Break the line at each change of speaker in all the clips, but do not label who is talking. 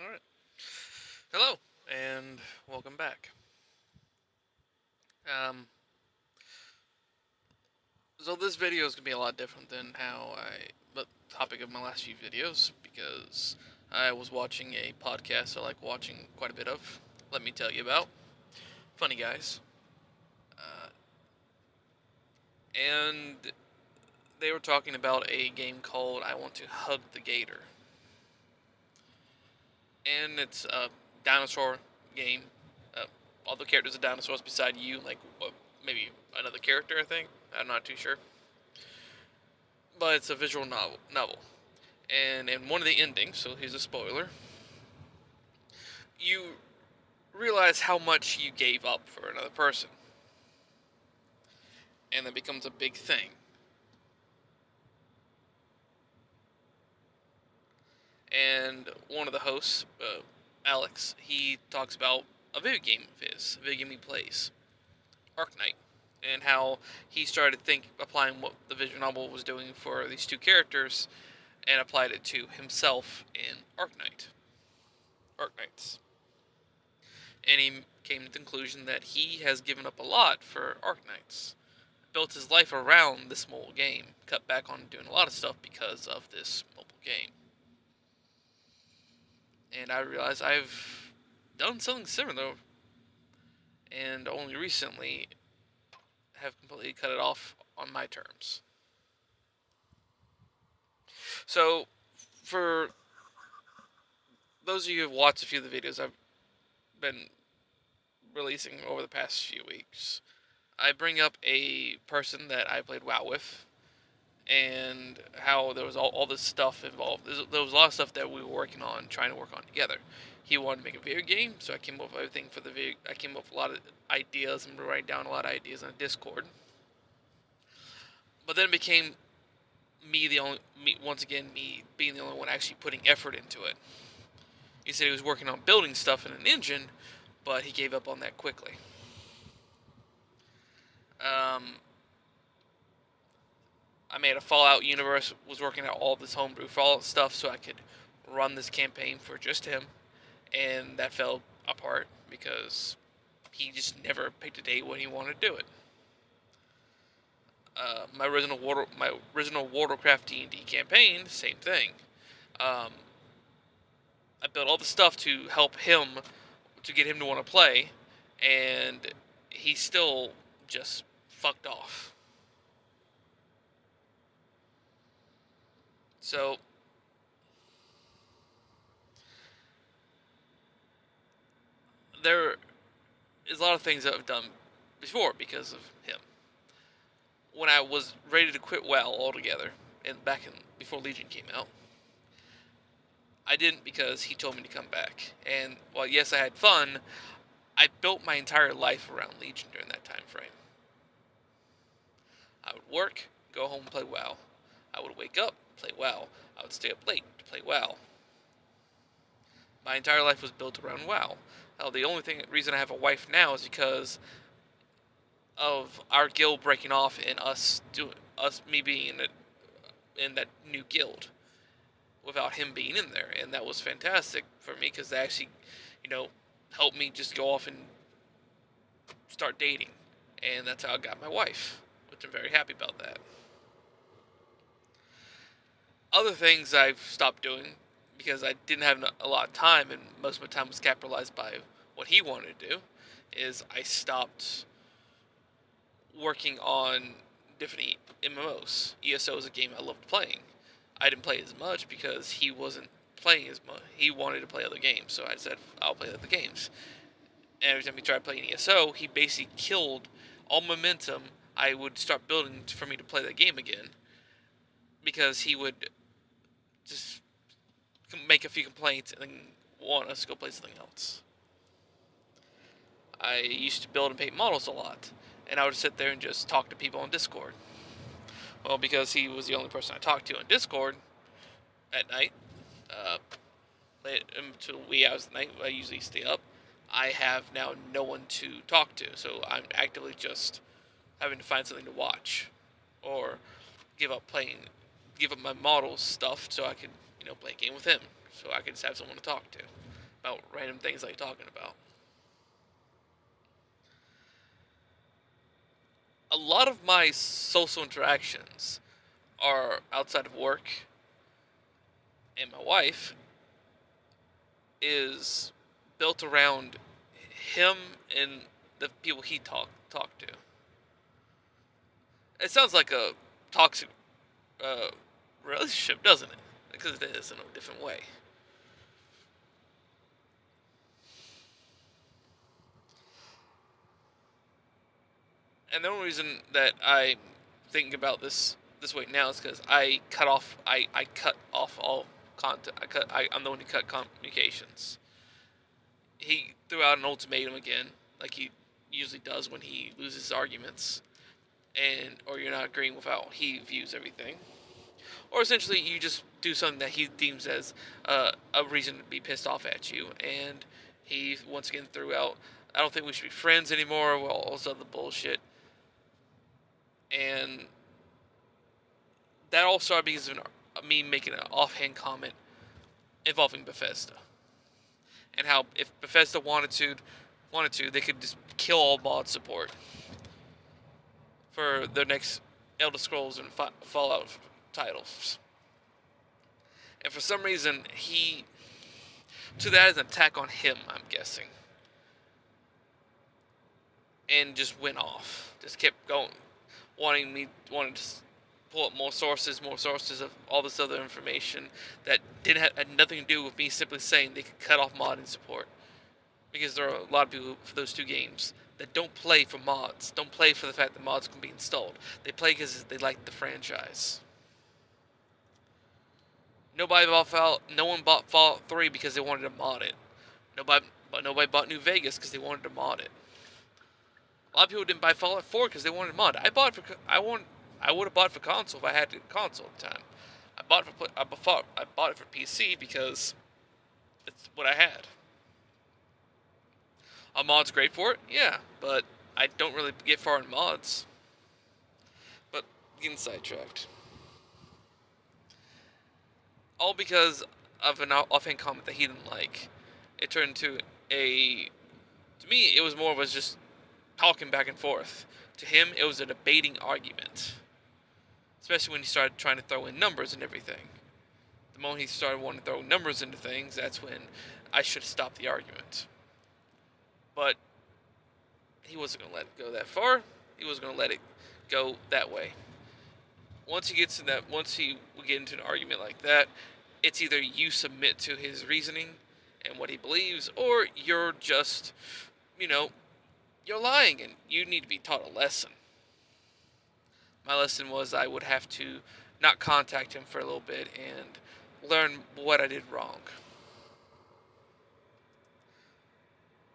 All right. Hello, and welcome back. Um, so this video is gonna be a lot different than the topic of my last few videos because I was watching a podcast I like watching quite a bit of. Let me tell you about Funny Guys, uh, and they were talking about a game called "I Want to Hug the Gator," and it's a dinosaur game. Uh, all the characters are dinosaurs beside you, like maybe another character. I think I'm not too sure, but it's a visual novel. And in one of the endings, so here's a spoiler, you realize how much you gave up for another person, and that becomes a big thing. And one of the hosts, Alex, he talks about a video game of his, a video game he plays, Arknight, and how he started applying what the visual novel was doing for these two characters, and applied it to himself in Arknights. And he came to the conclusion that he has given up a lot for Arknights. Built his life around this mobile game, cut back on doing a lot of stuff because of this mobile game. And I realized I've done something similar, and only recently have completely cut it off on my terms. So, for those of you who have watched a few of the videos I've been releasing over the past few weeks, I bring up a person that I played WoW with, and how there was all this stuff involved. There was a lot of stuff that we were working on, trying to work on together. He wanted to make a video game, so I came up with everything for the video. I came up with a lot of ideas and write down a lot of ideas on Discord. But then it became once again, me being the only one actually putting effort into it. He said he was working on building stuff in an engine, but he gave up on that quickly. Um, I made a Fallout universe, was working out all this homebrew Fallout stuff so I could run this campaign for just him, and that fell apart because he just never picked a date when he wanted to do it. My original World of Warcraft D&D campaign, same thing. Um, I built all the stuff to help him, to get him to want to play, and he still just fucked off. So there is a lot of things that I've done before because of him. When I was ready to quit WoW altogether, and before Legion came out, I didn't because he told me to come back. And while yes, I had fun, I built my entire life around Legion during that time frame. I would work, go home, play WoW. I would wake up, play WoW. I would stay up late to play WoW. My entire life was built around WoW. Now, the only reason I have a wife now is because of our guild breaking off and me being in that new guild without him being in there, and that was fantastic for me because they actually, you know, helped me just go off and start dating, and that's how I got my wife, which I'm very happy about that. Other things I've stopped doing because I didn't have a lot of time, and most of my time was capitalized by what he wanted to do, is I stopped working on different MMOs. ESO is a game I loved playing. I didn't play as much because he wasn't playing as much. He wanted to play other games, so I said I'll play other games. And every time he tried playing ESO, he basically killed all momentum I would start building for me to play that game again, because he would just make a few complaints and then want us to go play something else. I used to build and paint models a lot, and I would sit there and just talk to people on Discord. Well, because he was the only person I talked to on Discord at night, late until wee hours of the night, I usually stay up. I have now no one to talk to, so I'm actively just having to find something to watch, or give up playing, give up my models stuff so I could, play a game with him, so I could just have someone to talk to. about random things like talking about. A lot of my social interactions are outside of work, and my wife is built around him and the people he talk to. It sounds like a toxic uh, relationship, doesn't it? Because it is in a different way. And the only reason that I'm thinking about this way now is because I cut off all contact. I'm the one who cut communications. He threw out an ultimatum again, like he usually does when he loses arguments, and or you're not agreeing with how he views everything, or essentially you just do something that he deems as a reason to be pissed off at you, and he once again threw out, I don't think we should be friends anymore. Well, all this other bullshit, and that all started because of me making an offhand comment involving Bethesda, and how if Bethesda wanted to, they could just kill all mod support for their next Elder Scrolls and Fallout titles. And for some reason, he took that as an attack on him, I'm guessing, and just went off. Just kept going, wanting to pull up more sources of all this other information that had nothing to do with me simply saying they could cut off modding support. Because there are a lot of people for those two games that don't play for mods, don't play for the fact that mods can be installed. They play because they like the franchise. No one bought Fallout 3 because they wanted to mod it. Nobody bought New Vegas because they wanted to mod it. A lot of people didn't buy Fallout 4 because they wanted to mod it. I would have bought it for console if I had a console at the time. I bought it for PC because it's what I had. Are mods great for it? Yeah, but I don't really get far in mods. But getting sidetracked. All because of an offhand comment that he didn't like. It turned into to me, it was more of us just talking back and forth. To him, it was a debating argument. Especially when he started trying to throw in numbers and everything. The moment he started wanting to throw numbers into things, that's when I should stop the argument. But he wasn't going to let it go that far. He wasn't going to let it go that way. Once he would get into an argument like that, it's either you submit to his reasoning and what he believes, or you're just, you're lying and you need to be taught a lesson. My lesson was I would have to not contact him for a little bit and learn what I did wrong.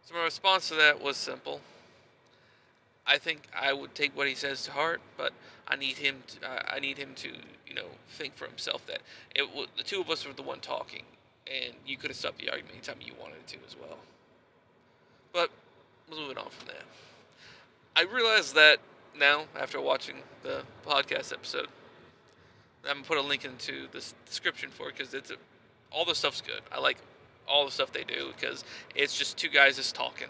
So my response to that was simple. I think I would take what he says to heart, but I need him to think for himself that the two of us were the one talking, and you could have stopped the argument anytime you wanted to as well. But moving on from that, I realize that now after watching the podcast episode, I'm gonna put a link into the description for it because all the stuff's good. I like all the stuff they do because it's just two guys just talking.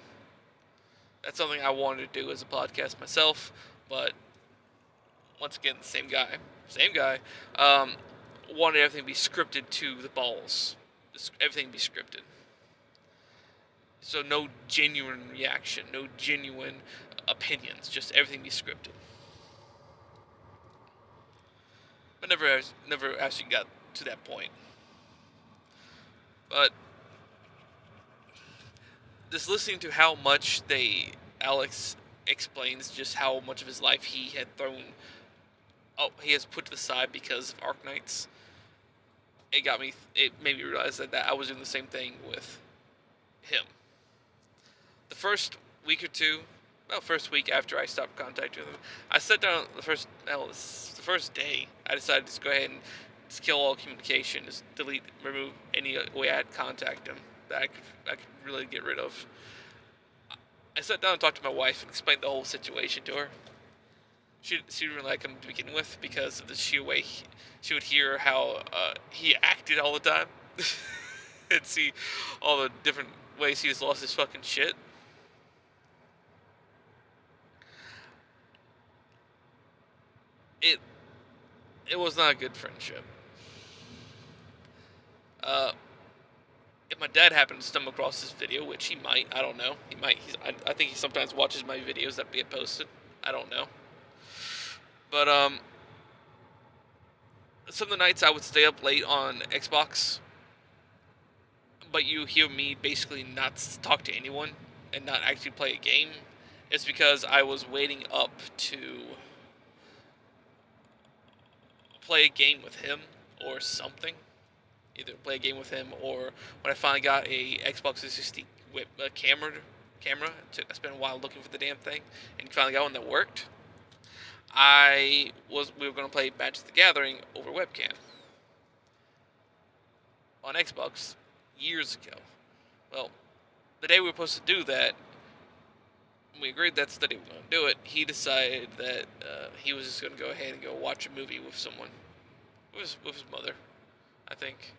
That's something I wanted to do as a podcast myself, but once again, the same guy, wanted everything to be scripted to the balls. Everything be scripted. So no genuine reaction, no genuine opinions, just everything be scripted. But never actually got to that point. But just listening to how much Alex explains just how much of his life he has put to the side because of Arknights. It made me realize that I was doing the same thing with him. The first week or two, first week after I stopped contacting him, I sat down the first day, I decided to just go ahead and just kill all communication, just remove any way I had contact him that I could really get rid of. I sat down and talked to my wife and explained the whole situation to her. She didn't really like him to begin with because of the sheer way she would hear how he acted all the time. and see all the different ways he's lost his fucking shit. It it was not a good friendship. Uh, if my dad happened to stumble across this video, which he might, I don't know. He might. I think he sometimes watches my videos that get posted. I don't know. But some of the nights I would stay up late on Xbox, but you hear me basically not talk to anyone and not actually play a game. It's because I was waiting up to play a game with him or something. Either play a game with him, or when I finally got a Xbox 360 with a camera. I spent a while looking for the damn thing, and finally got one that worked. We were going to play Magic the Gathering over webcam on Xbox years ago. Well, the day we were supposed to do that, we agreed that's the day we were going to do it. He decided that he was just going to go ahead and go watch a movie with someone, with his mother, I think.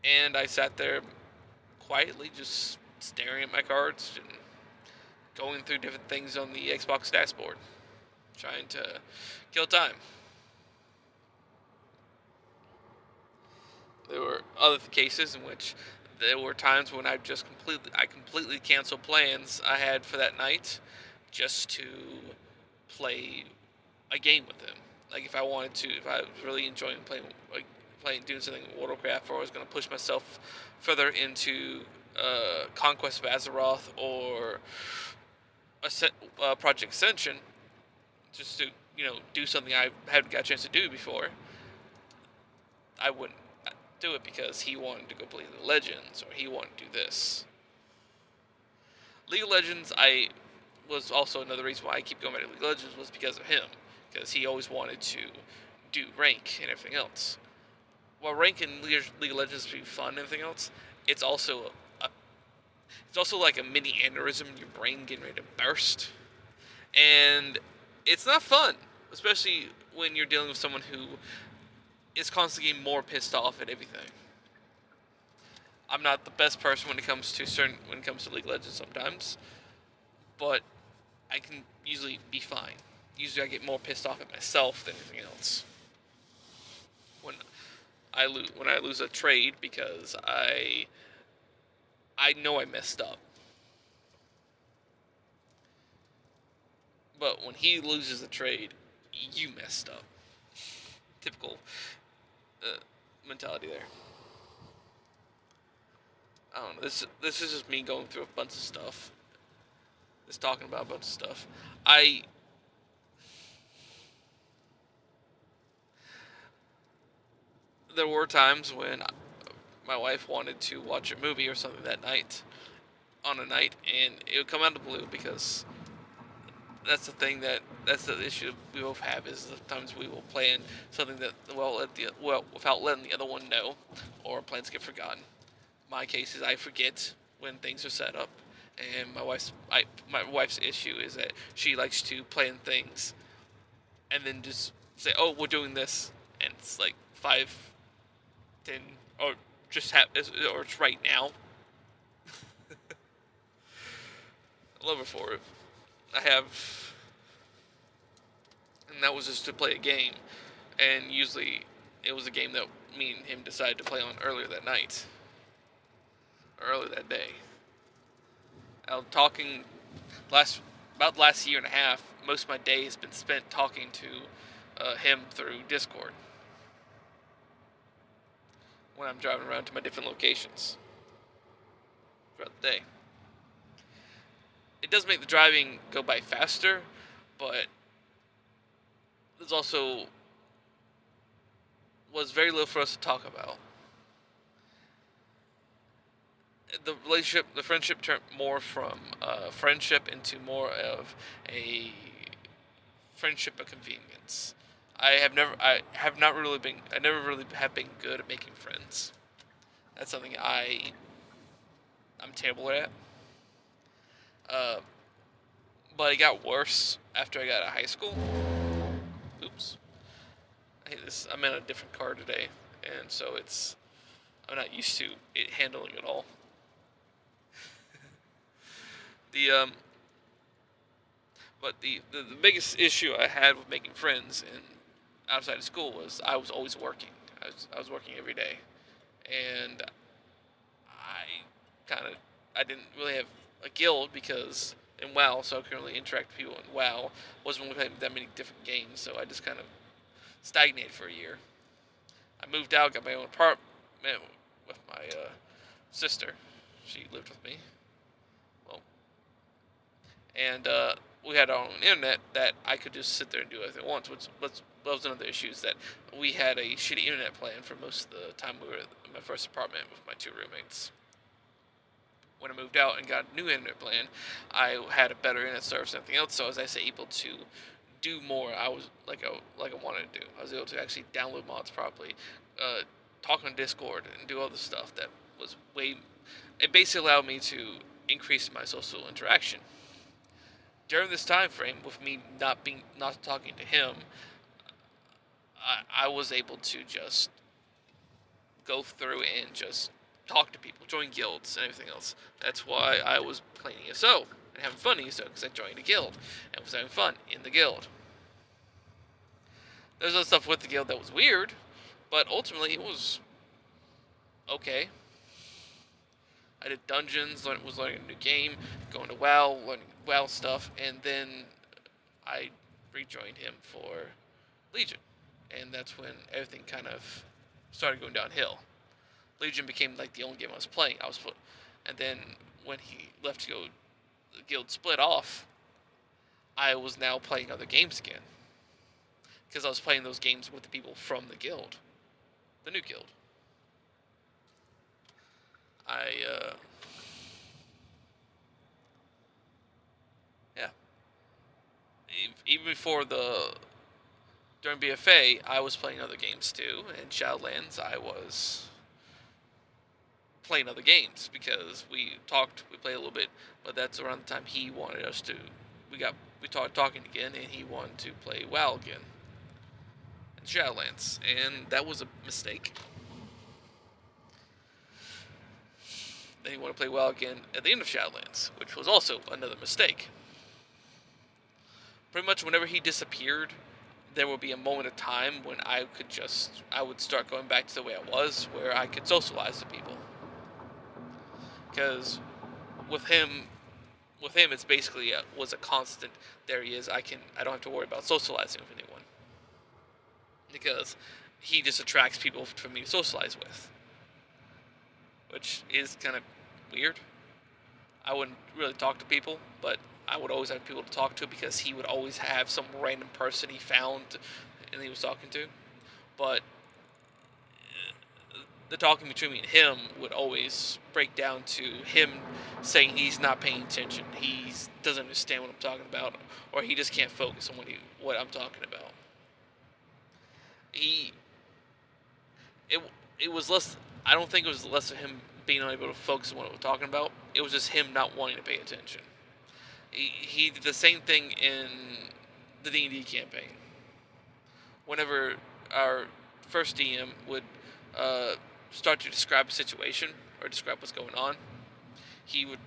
And I sat there quietly, just staring at my cards and going through different things on the Xbox dashboard, trying to kill time. There were other cases in which there were times when I completely canceled plans I had for that night just to play a game with him. Like if I was really enjoying doing something in World of Warcraft, or I was going to push myself further into Conquest of Azeroth or Project Ascension, just to do something I hadn't got a chance to do before, I wouldn't do it because he wanted to go play League of Legends or he wanted to do this. League of Legends, I was also another reason why I keep going back to League of Legends was because of him, because he always wanted to do rank and everything else. While rank in League of Legends be fun and everything else, it's also like a mini aneurysm in your brain getting ready to burst, and it's not fun, especially when you're dealing with someone who is constantly getting more pissed off at everything. I'm not the best person when it comes to League of Legends sometimes, but I can usually be fine. Usually I get more pissed off at myself than anything else. When I lose a trade because I know I messed up. But when he loses a trade, you messed up. Typical mentality there. I don't know. This is just me going through a bunch of stuff. Just talking about a bunch of stuff. There were times when my wife wanted to watch a movie or something that night, on a night, and it would come out of the blue, because that's the issue we both have, is sometimes we will plan something that without letting the other one know, or plans get forgotten. My case is I forget when things are set up, and my wife's issue is that she likes to plan things, and then just say, "Oh, we're doing this," and it's like 5, 10, or or it's right now. I love her for it. And that was just to play a game, and usually it was a game that me and him decided to play on earlier that night, or earlier that day. Talking about the last year and a half, most of my day has been spent talking to him through Discord when I'm driving around to my different locations throughout the day. It does make the driving go by faster, but there's also was very little for us to talk about. The friendship turned more from friendship into more of a friendship of convenience. I never really have been good at making friends. That's something I'm terrible at. But it got worse after I got out of high school. Oops. I hate this. I'm in a different car today, and so it's I'm not used to it handling it all. The But the biggest issue I had with making friends in outside of school was I was always working. I was working every day, and I kind of I didn't really have a guild because in WoW, so I couldn't really interact with people in WoW. Wasn't really playing that many different games, so I just kind of stagnated for a year. I moved out, got my own apartment with my sister. She lived with me. Well, and we had our own internet that I could just sit there and do everything at once, which was another issue, is that we had a shitty internet plan for most of the time we were in my first apartment with my two roommates. When I moved out and got a new internet plan, I had a better internet service and everything else, so I was able to do more. I was like I wanted to do. I was able to actually download mods properly, uh, talk on Discord, and do all the stuff that was way. It basically allowed me to increase my social interaction. During this time frame, with me not talking to him, I was able to just go through and just talk to people, join guilds and everything else. That's why I was playing ESO and having fun in ESO, because I joined a guild and was having fun in the guild. There's other stuff with the guild that was weird, but ultimately it was okay. I did dungeons, was learning a new game, going to WoW, learning WoW stuff, and then I rejoined him for Legion, and that's when everything kind of started going downhill. Legion became like the only game I was playing. And then when he left to go, the guild split off. I was now playing other games again because I was playing those games with the people from the guild, the new guild. I yeah. Even before during BFA, I was playing other games too. In Shadowlands, I was playing other games because we played a little bit, but that's around the time he wanted us to. We started talking again, and he wanted to play WoW again in Shadowlands, and that was a mistake. Then he wanted to play WoW again at the end of Shadowlands, which was also another mistake. Pretty much whenever he disappeared, there would be a moment of time when I would start going back to the way I was, where I could socialize with people. Because with him, it's basically was a constant. There he is. I don't have to worry about socializing with anyone because he just attracts people for me to socialize with, which is kind of weird. I wouldn't really talk to people, but I would always have people to talk to because he would always have some random person he found and he was talking to. But the talking between me and him would always break down to him saying he's not paying attention, he doesn't understand what I'm talking about, or he just can't focus on what I'm talking about. He it it was less. I don't think it was less of him being unable to focus on what we're talking about. It was just him not wanting to pay attention. He did the same thing in the D&D campaign. Whenever our first DM would start to describe a situation or describe what's going on, he would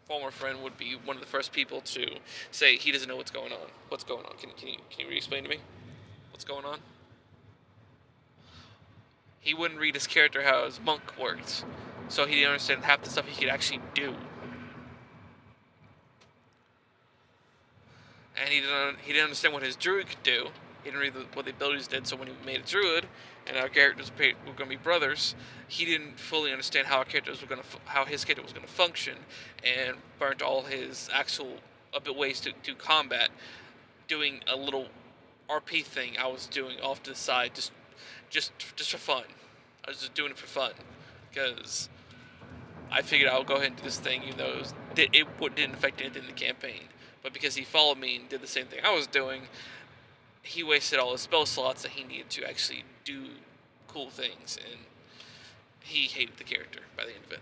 former friend would be one of the first people to say he doesn't know what's going on. What's going on? Can you re-explain to me what's going on? He wouldn't read his character how his monk worked, so he didn't understand half the stuff he could actually do. And he didn't understand what his druid could do. He didn't read what the abilities did. So when he made a druid, and our characters were going to be brothers, he didn't fully understand how how his character was going to function, and burnt all his actual ways to combat, doing a little RP thing I was doing off to the side, just for fun. I was just doing it for fun because I figured I'll go ahead and do this thing, even though it didn't affect anything in the campaign. But because he followed me and did the same thing I was doing, he wasted all his spell slots that he needed to actually do cool things, and he hated the character by the end of it.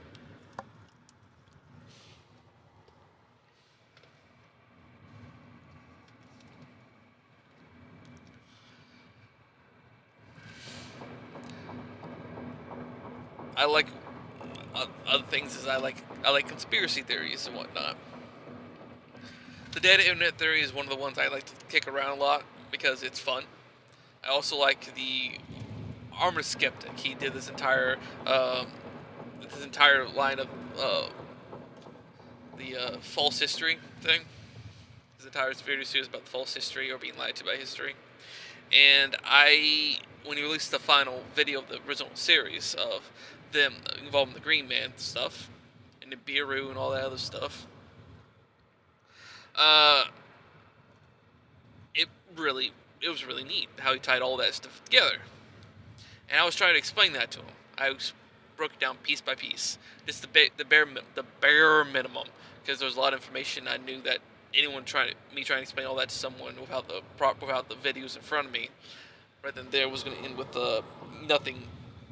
I like other things is I like conspiracy theories and whatnot. The dead internet theory is one of the ones I like to kick around a lot because it's fun. I also like the armor skeptic. He did um, this entire line of the false history thing. His entire video series about the false history or being lied to by history. And when he released the final video of the original series of them involving the Green Man stuff and the Nibiru and all that other stuff, uh, it really it was really neat how he tied all that stuff together. And I was trying to explain that to him. Broke it down piece by piece, just the bare minimum, because there was a lot of information I knew that trying to explain all that to someone without the videos in front of me, right then there was going to end with nothing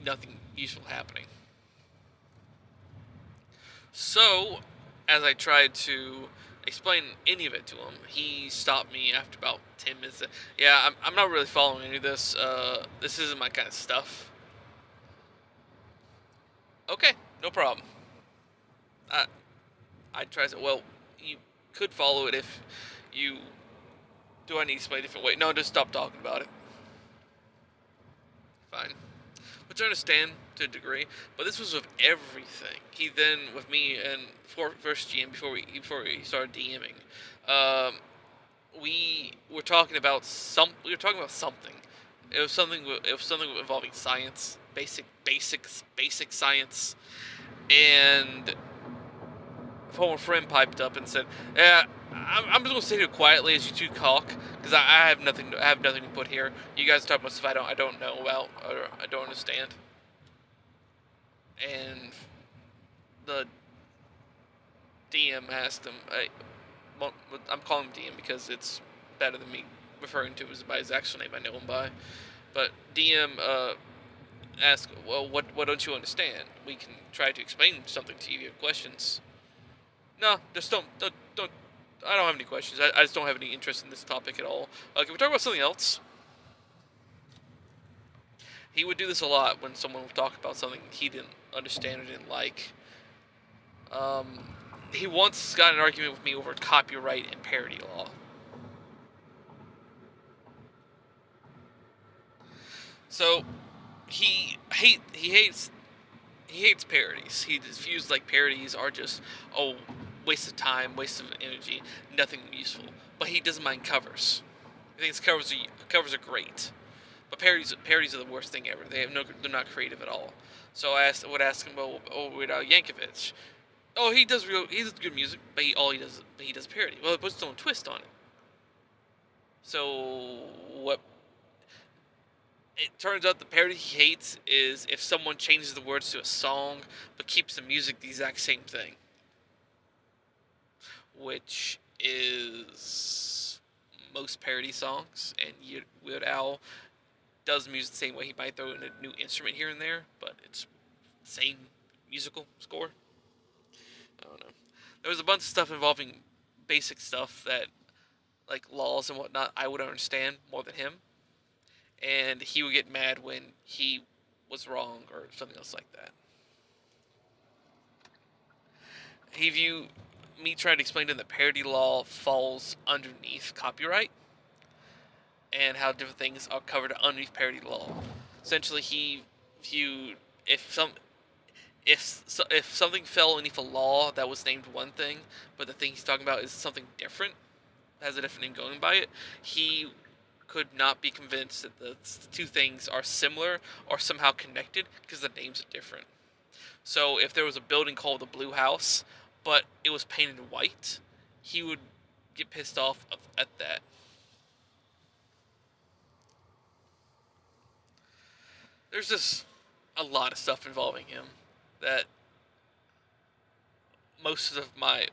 nothing useful happening. So, as I tried to explain any of it to him, he stopped me after about 10 minutes. Yeah, I'm not really following any of this. This isn't my kind of stuff. Okay, no problem. I I tried to. Well, you could follow it if you. Do I need to explain a different way? No, just stop talking about it. Fine. Which I understand to a degree, but this was with everything. He then, with me and first GM before we started DMing, um, we were talking about something. It was something involving science, basic science, and a former friend piped up and said, "Yeah, I'm just gonna sit here quietly as you two talk, because I have nothing to put here. You guys talk about stuff I don't know about or I don't understand." And the DM asked him, I'm calling him DM because it's better than me referring to him by his actual name I know him by. But DM asked, "Well, what don't you understand? We can try to explain something to you if you have questions." No, just don't. I don't have any questions. I just don't have any interest in this topic at all. Can we talk about something else? He would do this a lot when someone would talk about something he didn't understand or didn't like. Um, he once got in an argument with me over copyright and parody law. So he hates parodies. He just views like parodies are just waste of time, waste of energy, nothing useful. But he doesn't mind covers. He thinks covers are great. But parodies are the worst thing ever. They're not creative at all. So would ask him about Weird Al Yankovic. Oh, he does good music, but he does parody. Well, it puts its own twist on it. So what? It turns out the parody he hates is if someone changes the words to a song but keeps the music the exact same thing, which is most parody songs. And Weird Al does music the same way. He might throw in a new instrument here and there, but it's the same musical score. I don't know. There was a bunch of stuff involving basic stuff that, like laws and whatnot, I would understand more than him, and he would get mad when he was wrong or something else like that. He viewed me trying to explain to him that parody law falls underneath copyright and how different things are covered underneath parody law. Essentially, he viewed if something fell underneath a law that was named one thing, but the thing he's talking about is something different, has a different name going by it, he could not be convinced that the two things are similar or somehow connected because the names are different. So if there was a building called the Blue House, but it was painted white, he would get pissed off at that. There's just a lot of stuff involving him that most of my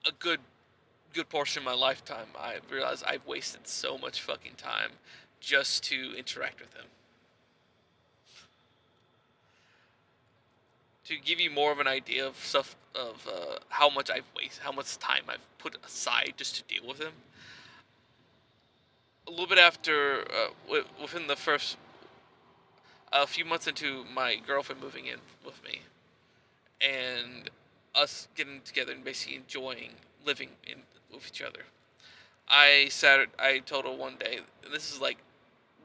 a good portion of my lifetime I realize I've wasted so much fucking time just to interact with him. To give you more of an idea of stuff of how much time I've put aside just to deal with him. A little bit after, within the first, a few months into my girlfriend moving in with me, and us getting together and basically enjoying living in with each other. I told her one day, and this is like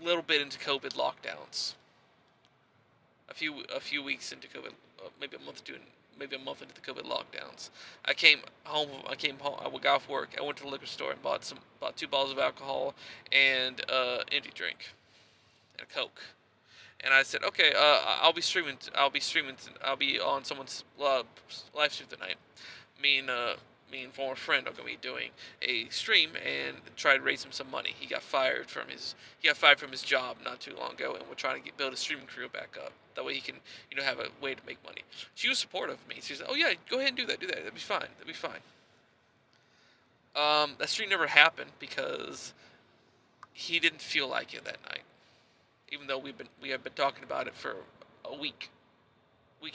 a little bit into COVID lockdowns, a few weeks into COVID, maybe a month doing maybe a month into the COVID lockdowns. I came home. I came home. I got off work. I went to the liquor store and bought 2 bottles of alcohol and energy drink and a Coke. And I said, okay, I'll be streaming. I'll be streaming. I'll be on someone's live stream tonight. Me and uh, Me and former friend are gonna be doing a stream and try to raise him some money. He got fired from his job not too long ago, and we're trying to build a streaming career back up. That way he can have a way to make money. She was supportive of me. She said, oh yeah, go ahead and do that. Do that. That'd be fine. That'd be fine. That stream never happened because he didn't feel like it that night. Even though we have been talking about it for a week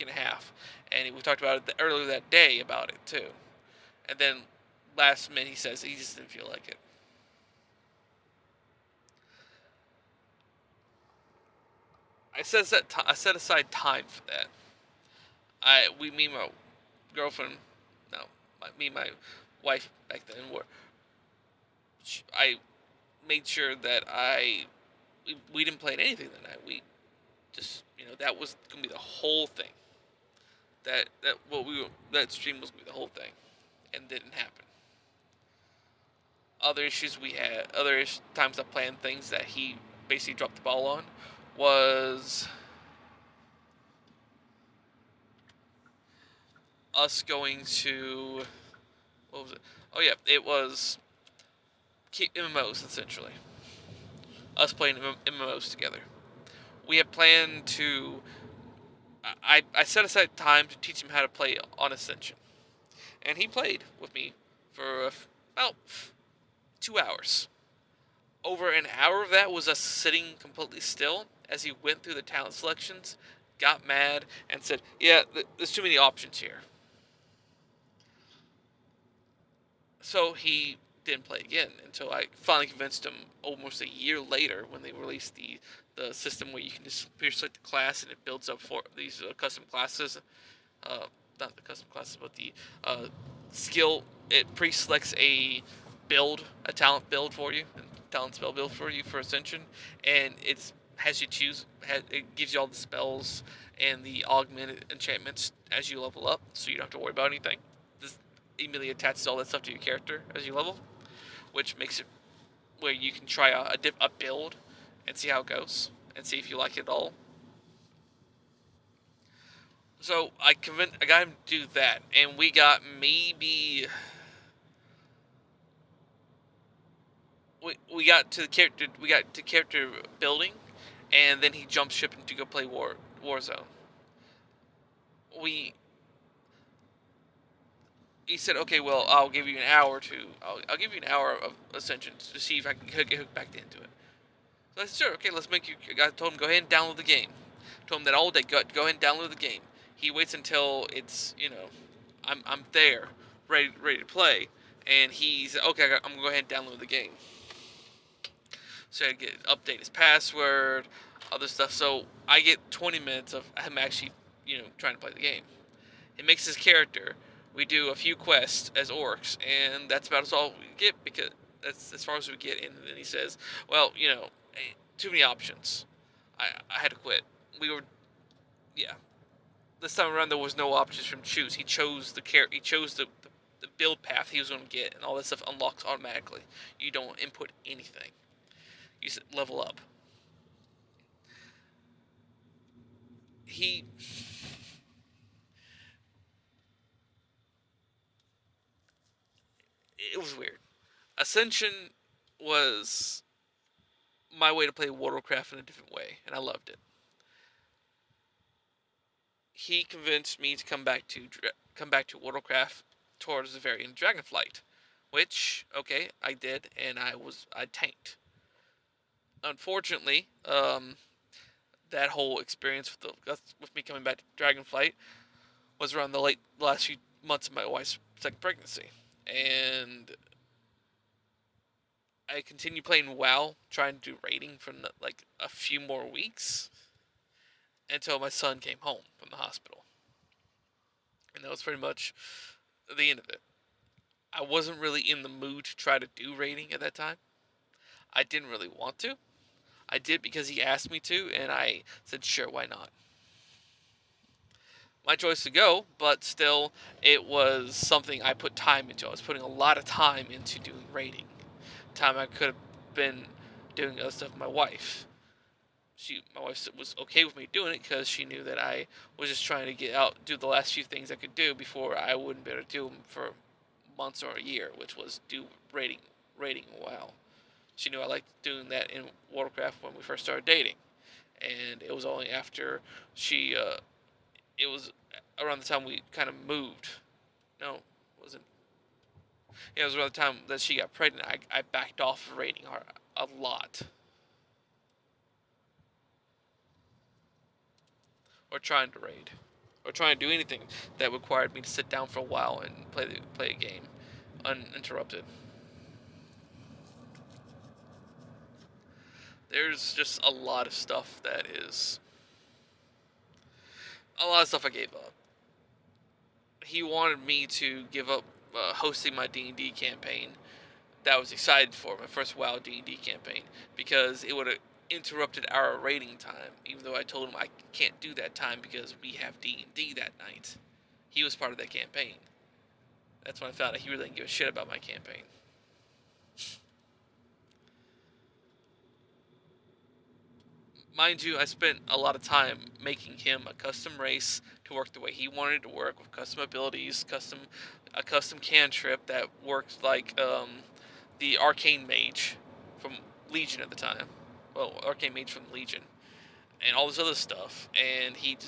and a half, and we talked about it earlier that day about it too. And then last minute he says he just didn't feel like it. I set aside time for that. Me and my girlfriend, no, me and my wife back then were. I made sure that we didn't plan anything that night. We just that was gonna be the whole thing. That stream was gonna be the whole thing, and didn't happen. Other times I planned things that he basically dropped the ball on, was us going to, what was it? Oh yeah, it was MMOs essentially. Us playing MMOs together. We had planned to. I set aside time to teach him how to play on Ascension, and he played with me for about 2 hours. Over an hour of that was us sitting completely still as he went through the talent selections, got mad, and said, "Yeah, there's too many options here." So he didn't play again until I finally convinced him almost a year later when they released the system where you can just select the class and it builds up for these custom classes. Uh, Not the custom classes, but the skill. It pre-selects a talent build for you, a talent spell build for you for Ascension, and it's has you choose. It gives you all the spells and the augmented enchantments as you level up, so you don't have to worry about anything. This immediately attaches all that stuff to your character as you level, which makes it where you can try a build and see how it goes and see if you like it at all. So I got him to do that, and we got to the character building, and then he jumped ship to go play Warzone. We He said, okay, well, I'll give you an hour to I'll give you an hour of Ascension to see if I can get hooked back into it. So I said, sure, okay, let's make you. I told him go ahead and download the game. Told him that all day. Go ahead and download the game. He waits until it's I'm there, ready to play, and he said, okay, I'm gonna go ahead and download the game. So I update his password, other stuff. So I get 20 minutes of him actually trying to play the game. He makes his character. We do a few quests as orcs, and that's about all we get because that's as far as we get. And then he says, well, too many options. I had to quit. We were, yeah. This time around, there was no options from choose. He chose He chose the build path he was going to get, and all that stuff unlocks automatically. You don't input anything. You level up. He. It was weird. Ascension was my way to play World of Warcraft in a different way, and I loved it. He convinced me to come back to World of Warcraft towards the very end of Dragonflight, which okay I did, and I tanked. Unfortunately, that whole experience with me coming back to Dragonflight was around the last few months of my wife's second pregnancy, and I continued playing WoW, trying to do raiding for like a few more weeks, until my son came home from the hospital. And that was pretty much the end of it. I wasn't really in the mood to try to do rating at that time. I didn't really want to. I did because he asked me to, and I said, sure, why not? My choice to go, but still, it was something I put time into. I was putting a lot of time into doing rating. Time I could have been doing other stuff with my wife. My wife was okay with me doing it because she knew that I was just trying to get out, do the last few things I could do before I wouldn't be able to do them for months or a year, which was do rating a while. She knew I liked doing that in Warcraft when we first started dating, and it was only after she, it was around the time we kind of moved. No, it wasn't. Yeah, it was around the time that she got pregnant. I backed off of rating her a lot, or trying to raid, or trying to do anything that required me to sit down for a while and play a game uninterrupted. There's just a lot of stuff that is a lot of stuff I gave up. He wanted me to give up hosting my D&D campaign that I was excited for, my first WoW D&D campaign, because it would have interrupted our raiding time, even though I told him I can't do that time because we have D&D that night. He was part of that campaign. That's when I found out he really didn't give a shit about my campaign. Mind you, I spent a lot of time making him a custom race to work the way he wanted to work, with custom abilities, a custom cantrip that worked like the Arcane Mage from Legion at the time. Well, Arcane Mage from Legion, and all this other stuff. And he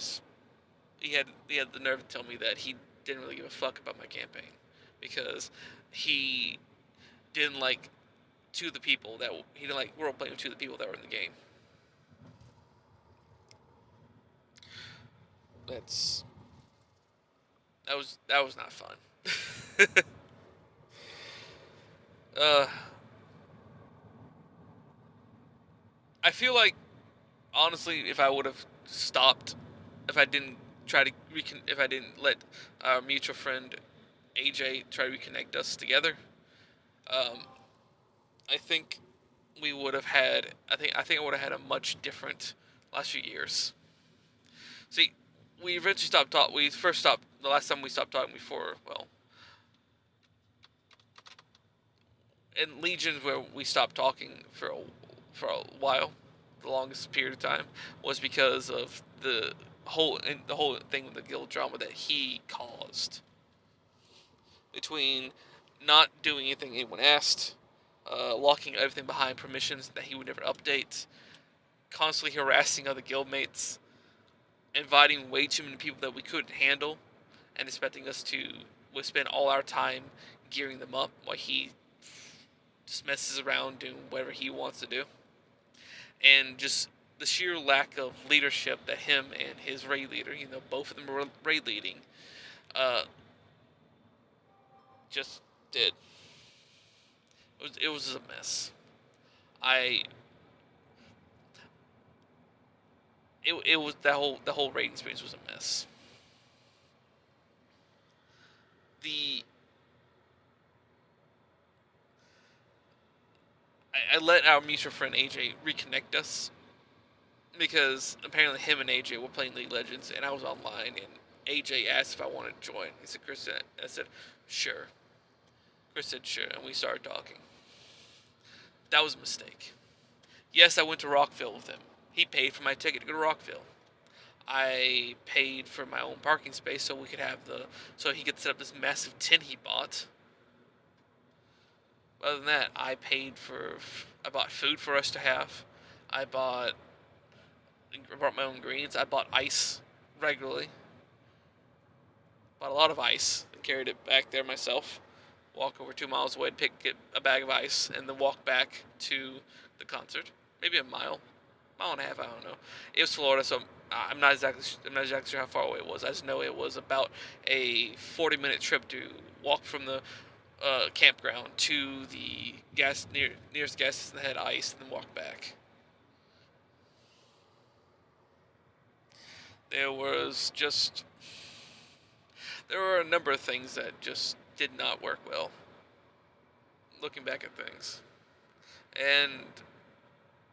had the nerve to tell me that he didn't really give a fuck about my campaign because he didn't like he didn't like role playing with two of the people that were in the game. That's that was not fun. uh, I feel like honestly, if I would have stopped, if I didn't if I didn't let our mutual friend AJ try to reconnect us together, um, I think we would have had. I think I would have had a much different last few years. See, we eventually stopped talking. We first stopped the last time we stopped talking before. Well, in Legion where we stopped talking for a while, the longest period of time was because of the whole thing with the guild drama that he caused between not doing anything anyone asked, locking everything behind permissions that he would never update, constantly harassing other guildmates, inviting way too many people that we couldn't handle, and expecting us to would spend all our time gearing them up while he just messes around doing whatever he wants to do. And just the sheer lack of leadership that him and his raid leader, both of them were raid leading, uh, just did. It was just a mess. I it was the whole raid experience was a mess. The I let our mutual friend AJ reconnect us because apparently him and AJ were playing League of Legends and I was online and AJ asked if I wanted to join. He said, Chris, I said, sure. Chris said, sure, and we started talking. That was a mistake. Yes, I went to Rockville with him. He paid for my ticket to go to Rockville. I paid for my own parking space so so he could set up this massive tent he bought. Other than that, I bought food for us to have. I bought I brought my own greens. I bought ice regularly. Bought a lot of ice and carried it back there myself. Walk over 2 miles away to get a bag of ice and then walk back to the concert. Maybe a mile and a half. I don't know. It was Florida, so I'm not exactly sure how far away it was. I just know it was about a 40-minute trip to walk from the campground to the nearest gas station that had ice, and then walk back. There was just there were a number of things that just did not work well. Looking back at things, and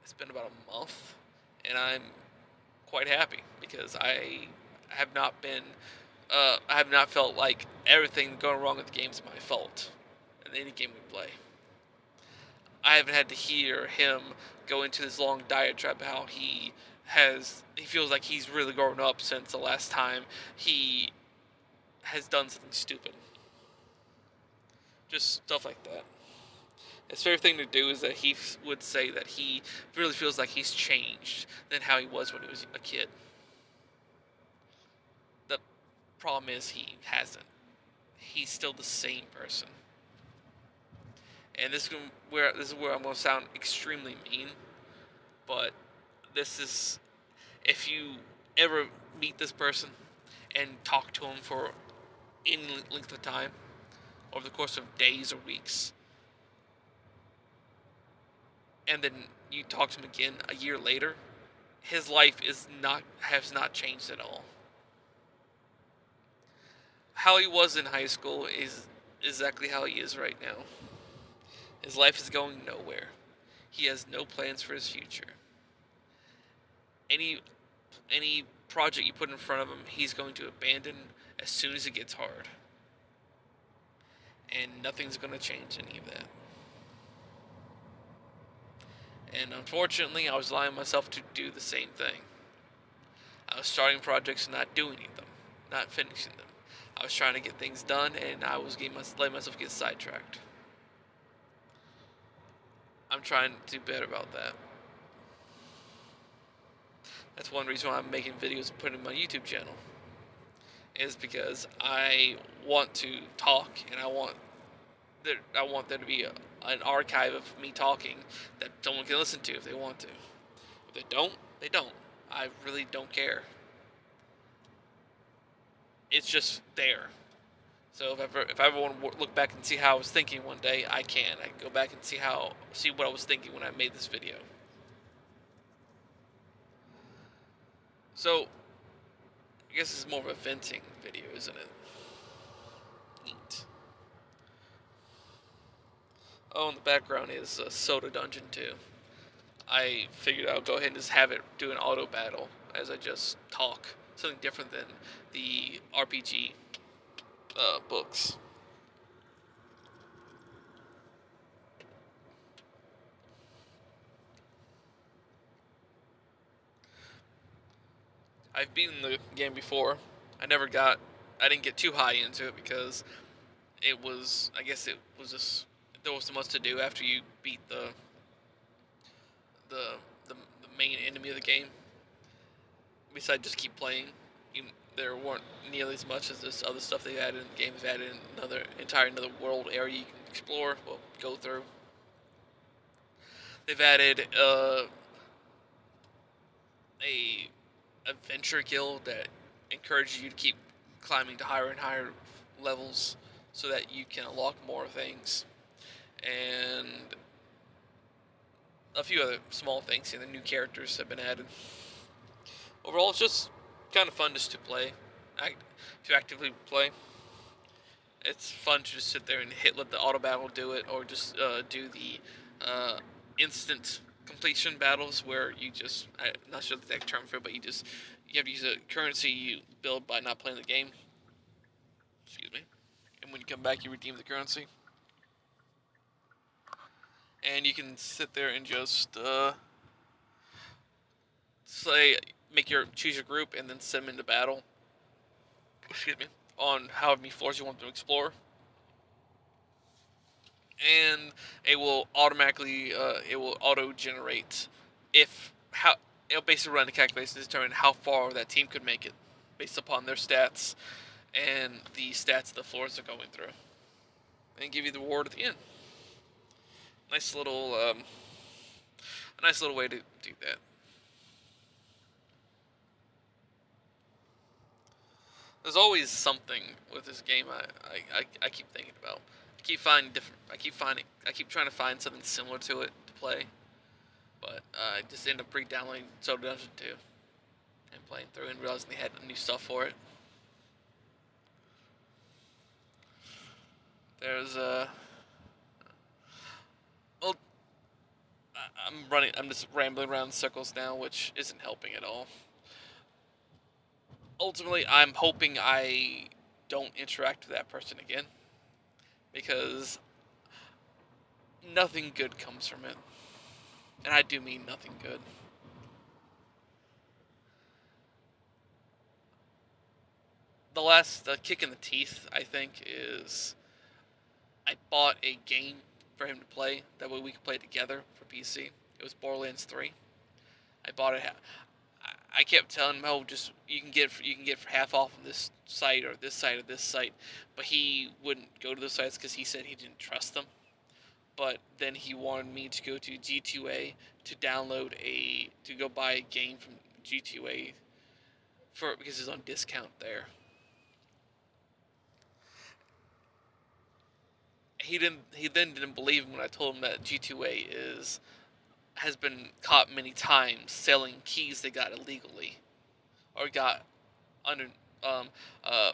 it's been about a month, and I'm quite happy because I have not felt like everything going wrong with the game is my fault in any game we play. I haven't had to hear him go into this long diatribe how he feels like he's really grown up since the last time he has done something stupid. Just stuff like that. His favorite thing to do is that would say that he really feels like he's changed than how he was when he was a kid. The problem is he hasn't. He's still the same person. And this is where I'm gonna sound extremely mean, but this is if you ever meet this person and talk to him for any length of time over the course of days or weeks, and then you talk to him again a year later, his life has not changed at all. How he was in high school is exactly how he is right now. His life is going nowhere. He has no plans for his future. Any any project you put in front of him, he's going to abandon as soon as it gets hard. And nothing's going to change any of that. And unfortunately, I was allowing myself to do the same thing. I was starting projects and not doing them, not finishing them. I was trying to get things done, and I was letting myself get sidetracked. I'm trying to do better about that. That's one reason why I'm making videos and putting them on my YouTube channel. Is because I want to talk, and I want there to be an archive of me talking that someone can listen to if they want to. If they don't, they don't. I really don't care. It's just there. So if I ever want to look back and see how I was thinking one day, I can. I can go back and see what I was thinking when I made this video. So I guess it's more of a venting video, isn't it? Neat. Oh, in the background is Soda Dungeon 2. I figured I'll go ahead and just have it do an auto battle as I just talk. Something different than the RPG books. I've beaten the game before. I didn't get too high into it because I guess it was just, there was so much to do after you beat the, the main enemy of the game. Besides just keep playing, you, there weren't nearly as much as this other stuff they added in the game. They've added another world area you can explore, well, go through. They've added a adventure guild that encourages you to keep climbing to higher and higher levels so that you can unlock more things. And a few other small things, the new characters have been added. Overall, it's just kind of fun just to play, to actively play. It's fun to just sit there and let the auto battle do it, or just do the instant completion battles where I'm not sure the exact term for it, but you have to use a currency you build by not playing the game. Excuse me. And when you come back, you redeem the currency. And you can sit there and just choose your group and then send them into battle. Excuse me. On however many floors you want them to explore. And it will auto-generate it'll basically run the calculation to determine how far that team could make it based upon their stats and the stats of the floors they're going through, and give you the reward at the end. Nice little a nice little way to do that. There's always something with this game I keep thinking about. I keep trying to find something similar to it to play, but I just end up re-downloading Soda Dungeon 2 and playing through and realizing they had new stuff for it. There's well, I'm running. I'm just rambling around in circles now, which isn't helping at all. Ultimately, I'm hoping I don't interact with that person again, because nothing good comes from it, and I do mean nothing good. The kick in the teeth, I think, is I bought a game for him to play. That way we could play together for PC. It was Borderlands 3. I bought it. I kept telling him, "Oh, just you can get for half off of this site or this site or this site," but he wouldn't go to those sites because he said he didn't trust them. But then he wanted me to go to G2A to go buy a game from G2A because it's on discount there. He then didn't believe me when I told him that G2A has been caught many times selling keys they got illegally or got under um uh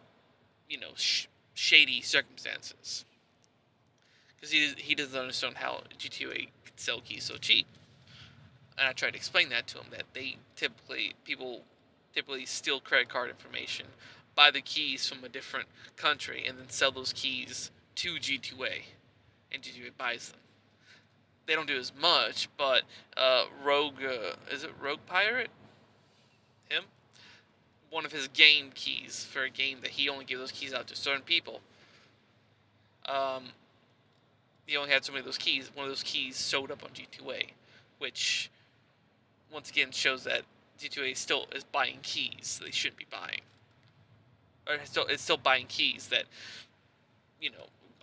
shady circumstances, because he doesn't understand how G2A could sell keys so cheap. And I tried to explain that to him, that people typically steal credit card information, buy the keys from a different country, and then sell those keys to G2A, and G2A buys them. They don't do as much, but Rogue, is it Rogue Pirate? Him? One of his game keys for a game that he only gave those keys out to certain people. Um, he only had so many of those keys. One of those keys showed up on G2A, which once again shows that G2A still is buying keys they shouldn't be buying. Or it's still buying keys that,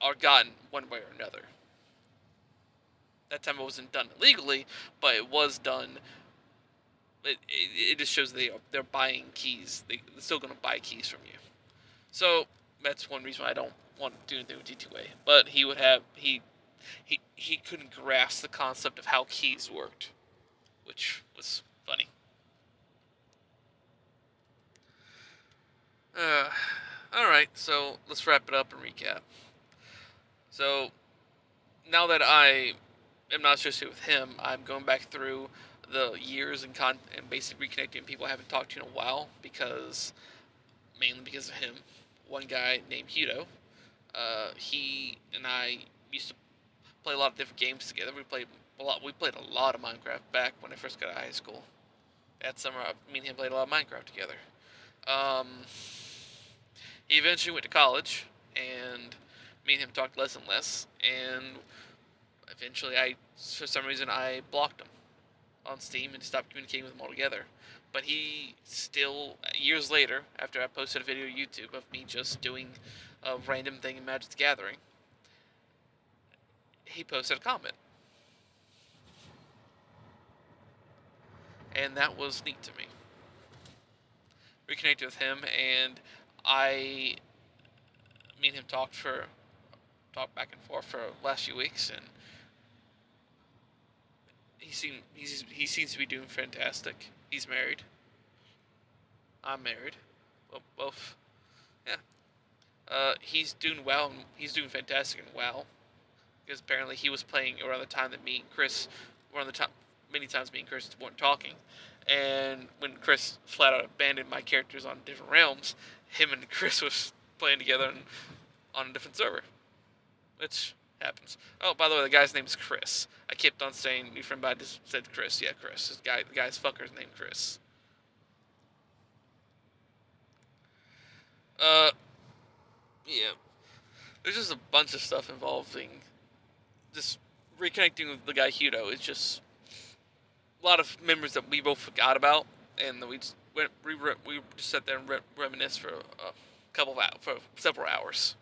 are gotten one way or another. That time it wasn't done illegally, but it was done. It just shows they're buying keys. They're still going to buy keys from you. So that's one reason why I don't want to do anything with G2A. But he couldn't grasp the concept of how keys worked, which was funny. Uh, all right, so let's wrap it up and recap. So now that I am not associated with him, I'm going back through the years and basically reconnecting with people I haven't talked to in a while, mainly because of him. One guy named Hudo, he and I used to play a lot of different games together. We played a lot. We played a lot of Minecraft back when I first got out of high school. That summer, me and him played a lot of Minecraft together. Um, he eventually went to college, and me and him talked less and less. And eventually, for some reason, I blocked him on Steam and stopped communicating with him altogether. But he still, years later, after I posted a video on YouTube of me just doing a random thing in Magic the Gathering, he posted a comment. And that was neat to me. Reconnected with him, and me and him talked back and forth for the last few weeks, and he seems to be doing fantastic. He's married. I'm married. Well, both. Yeah. He's doing well. He's doing fantastic in WoW, because apparently he was playing around the time that me and Chris around the time many times me and Chris weren't talking, and when Chris flat out abandoned my characters on different realms, him and Chris was playing together on a different server, which happens. Oh, by the way, the guy's name is Chris. I kept on saying your friend, but I just said Chris. Yeah, Chris. The guy's fucker's named Chris. Uh, yeah. There's just a bunch of stuff involving just reconnecting with the guy Hudo. It's just a lot of memories that we both forgot about, and we just we just sat there and reminisced for for several hours.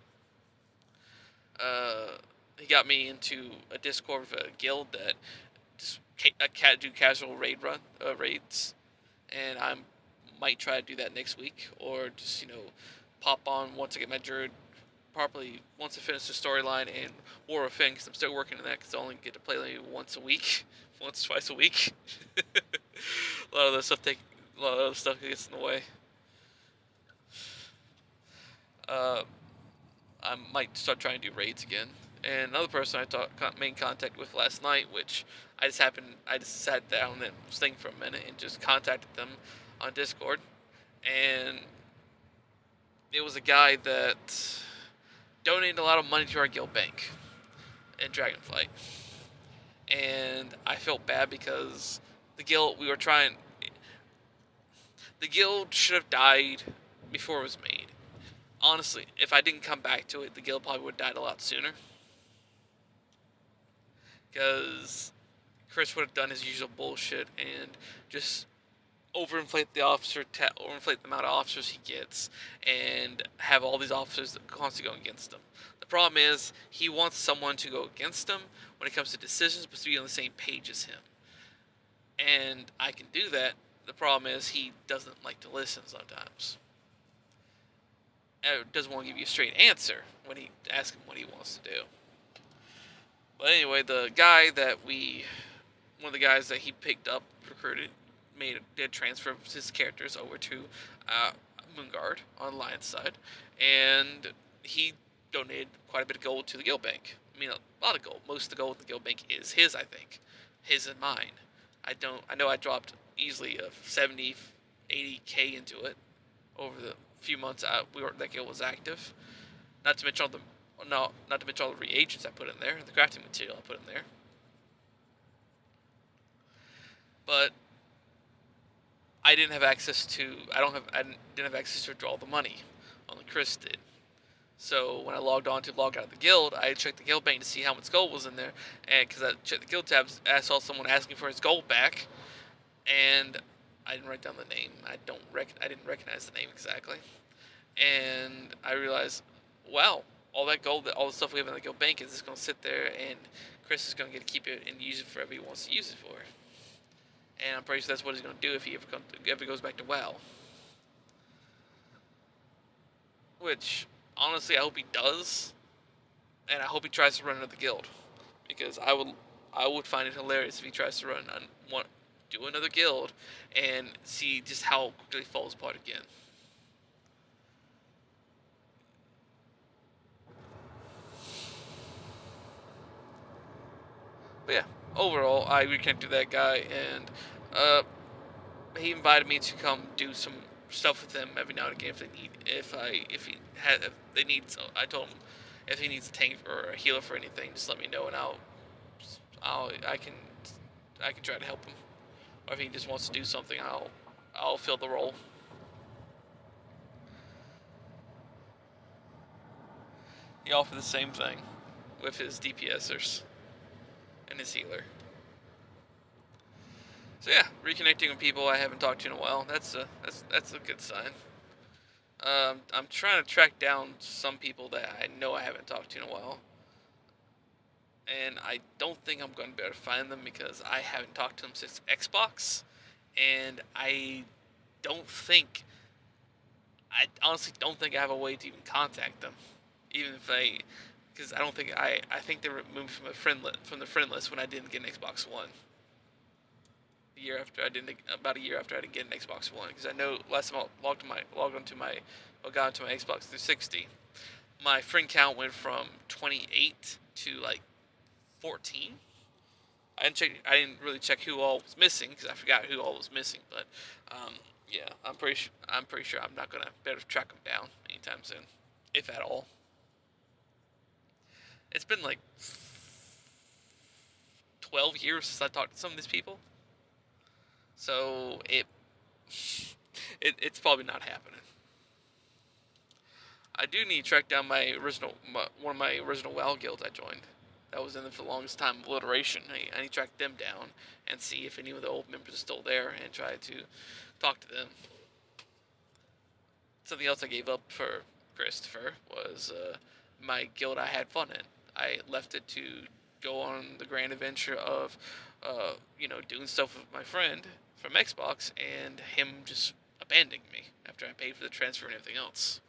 He got me into a Discord of a guild that just do casual raids, and I might try to do that next week, or just pop on once I get my druid properly, once I finish the storyline and War of Fang, because I'm still working on that, because I only get to play like once a week, once twice a week. A lot of that stuff A lot of other stuff gets in the way. Uh, I might start trying to do raids again. And another person made contact with last night, which I just sat down and was thinking for a minute and just contacted them on Discord. And it was a guy that donated a lot of money to our guild bank in Dragonflight. And I felt bad because the guild should have died before it was made. Honestly, if I didn't come back to it, the guild probably would have died a lot sooner. Because Chris would have done his usual bullshit and just overinflate the amount of officers he gets, and have all these officers that constantly go against him. The problem is he wants someone to go against him when it comes to decisions, but to be on the same page as him. And I can do that. The problem is he doesn't like to listen sometimes. Doesn't want to give you a straight answer when he asks him what he wants to do. But anyway, one of the guys that he picked up, recruited, did transfer his characters over to Moonguard on Lion's side, and he donated quite a bit of gold to the guild bank. I mean, a lot of gold. Most of the gold in the guild bank is his, I think. His and mine. I know I dropped easily 70, 80k into it over the few months that guild was active. Not to mention not to mention all the reagents I put in there, the crafting material I put in there. But I didn't have access to I didn't have access to withdraw the money. Only Chris did. So when I log out of the guild, I checked the guild bank to see how much gold was in there, and because I checked the guild tabs, I saw someone asking for his gold back, and I didn't write down the name. I didn't recognize the name exactly, and I realized, wow, all that gold, all the stuff we have in the guild bank is just going to sit there, and Chris is going to get to keep it and use it for whatever he wants to use it for. And I'm pretty sure that's what he's going to do if he ever goes back to WoW. Which, honestly, I hope he does, and I hope he tries to run another guild, because I would find it hilarious if he tries to do another guild and see just how quickly it falls apart again. But yeah, overall, I reconnected with that guy, and he invited me to come do some stuff with him every now and again if they need. So I told him if he needs a tank or a healer for anything, just let me know, and I can try to help him. Or if he just wants to do something, I'll fill the role. He offered the same thing with his DPSers and his healer. So yeah, reconnecting with people I haven't talked to in a while. That's a good sign. I'm trying to track down some people that I know I haven't talked to in a while, and I don't think I'm going to be able to find them because I haven't talked to them since Xbox, and I honestly don't think I have a way to even contact them, even if because I think they were removed from the friend list when I didn't get an Xbox One. About a year after I didn't get an Xbox One, because I know last time I got onto my Xbox 360, my friend count went from 28 to like 14. I didn't really check who all was missing because I forgot who all was missing. But yeah, I'm pretty sure I'm not gonna be able to track them down anytime soon, if at all. It's been like 12 years since I talked to some of these people, so it's probably not happening. I do need to track down one of my original WoW guilds I joined. That was in there for the longest time, Obliteration. I need to track them down and see if any of the old members are still there and try to talk to them. Something else I gave up for Christopher was my guild I had fun in. I left it to go on the grand adventure of, doing stuff with my friend from Xbox, and him just abandoning me after I paid for the transfer and everything else.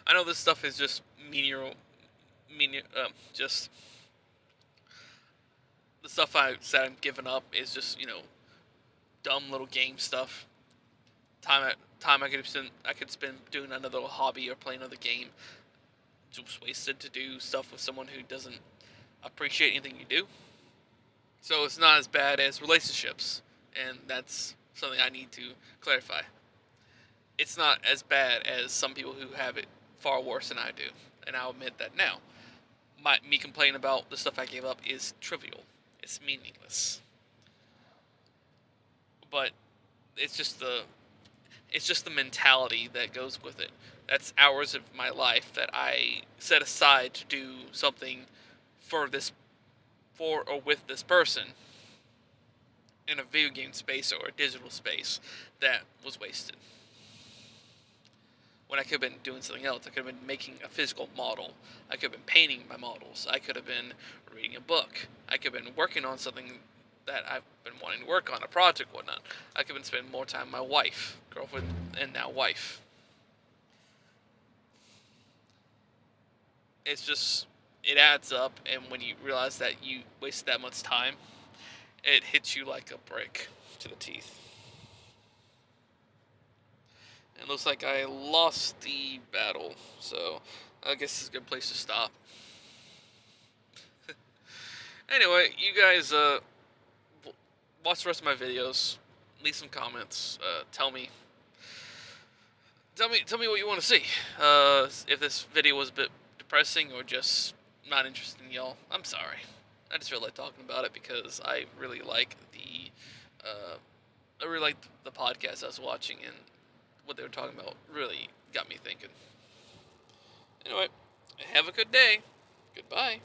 I know this stuff is just just the stuff I said I'm giving up is just dumb little game stuff. Time I could spend doing another little hobby or playing another game. Just wasted to do stuff with someone who doesn't appreciate anything you do. So it's not as bad as relationships, and that's something I need to clarify. It's not as bad as some people who have it far worse than I do, and I'll admit that now. Me complaining about the stuff I gave up is trivial. It's meaningless. But it's just the mentality that goes with it. That's hours of my life that I set aside to do something for this for or with this person in a video game space or a digital space that was wasted. When I could have been doing something else. I could have been making a physical model. I could have been painting my models. I could have been reading a book. I could have been working on something that I've been wanting to work on, a project, whatnot. I could have been spending more time with my wife, girlfriend, and now wife. It's just, it adds up, and when you realize that you wasted that much time, it hits you like a brick to the teeth. And it looks like I lost the battle, so I guess it's a good place to stop. Anyway, you guys watch the rest of my videos, leave some comments, tell me what you want to see. If this video was a bit depressing or just not interesting, y'all, I'm sorry. I just feel like talking about it because I really like the podcast I was watching, and what they were talking about really got me thinking. Anyway, have a good day. Goodbye.